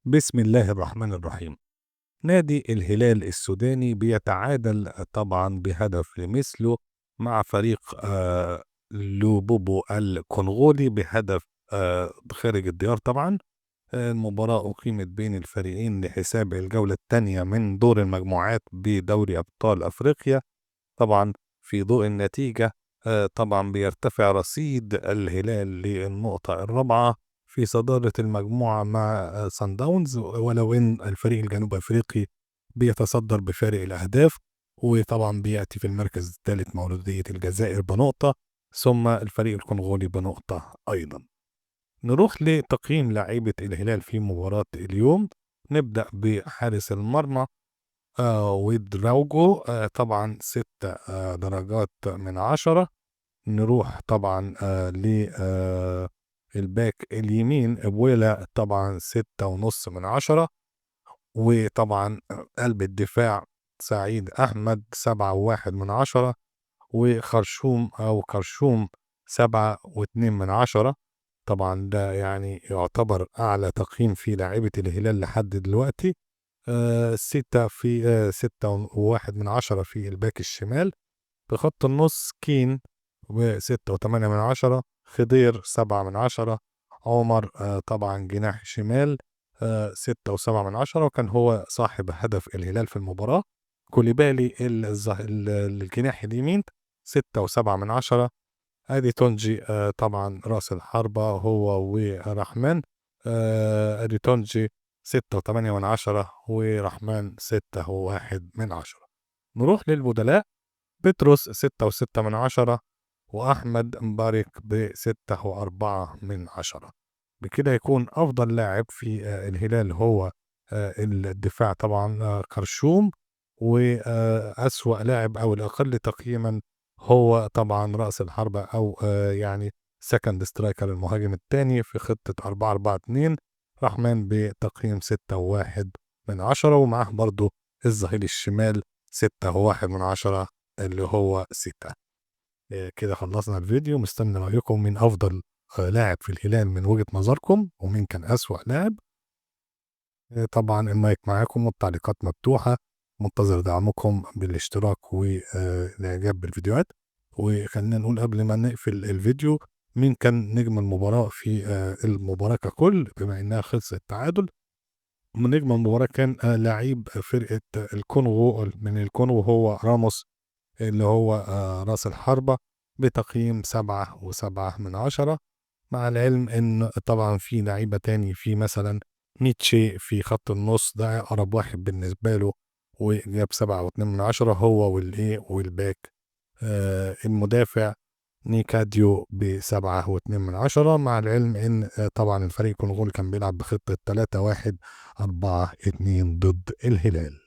بسم الله الرحمن الرحيم. نادي الهلال السوداني بيتعادل طبعا بهدف لمثله مع فريق لوبوبو الكونغولي بهدف خارج الديار طبعا. المباراة أقيمت بين الفريقين لحساب الجولة الثانية من دور المجموعات بدوري أبطال أفريقيا. طبعا في ضوء النتيجة طبعا بيرتفع رصيد الهلال للنقطة الرابعة في صدارة المجموعة مع سان داونز، ولو إن الفريق الجنوب أفريقي بيتصدر بفارق الأهداف، وطبعا بيأتي في المركز الثالث مولودية الجزائر بنقطة، ثم الفريق الكونغولي بنقطة أيضا. نروح لتقييم لاعيبة الهلال في مباراة اليوم. نبدأ بحارس المرمى ودراوجو، طبعا 6 درجات من 10. نروح طبعا للباك اليمين ابويلا، طبعا 6.5 من 10. وطبعا قلب الدفاع سعيد أحمد 7.1 من 10. وخرشوم أو كرشوم 7.2 من 10. طبعا ده يعني يعتبر أعلى تقييم في لاعيبة الهلال لحد دلوقتي. 6.1 من 10 في الباك الشمال. في خط النص كين و6.8 من 10. خضير 7 من 10. عمر طبعا جناح شمال 6.7 من 10، وكان هو صاحب هدف الهلال في المباراة. كوليبالي الجناح اليمين 6.7 من 10. ادي تونجي طبعا راس الحربة هو ورحمن. ادي تونجي 6.8 من 10، ورحمن 6.1 من 10. نروح للبدلاء. بطرس 6.6 من 10، وأحمد مبارك ب6.4 من 10. بكده يكون أفضل لاعب في الهلال هو الدفاع طبعا كرشوم، وأسوأ لاعب أو الأقل تقييما هو طبعا رأس الحربة أو يعني سكند سترايكر، المهاجم الثاني في خطة 4-4-2، رحمن بتقييم 6.1 من 10. ومعاه برضو الظهير الشمال 6.1 من 10 اللي هو 6. كده خلصنا الفيديو. مستني رأيكم من أفضل لاعب في الهلال من وجهة نظركم، ومين كان أسوأ لاعب. طبعا المايك معاكم والتعليقات مفتوحة. منتظر دعمكم بالاشتراك والإعجاب بالفيديوهات. وخلينا نقول قبل ما نقفل الفيديو، مين كان نجم المباراة في المباراة ككل بما إنها خلصت تعادل. نجم المباراة كان لعيب فرقة الكونغو من الكونغو هو راموس، اللي هو راس الحربة بتقييم 7.7 من 10. مع العلم ان طبعا في لعيبة تاني، في مثلا نيتشي في خط النص، ده اقرب واحد بالنسبة له وجاب 7.2 من 10 هو والباك المدافع نيكاديو ب7.2 من 10. مع العلم ان طبعا الفريق الكونغولي كان بيلعب بخطة 3-1-4-2 ضد الهلال.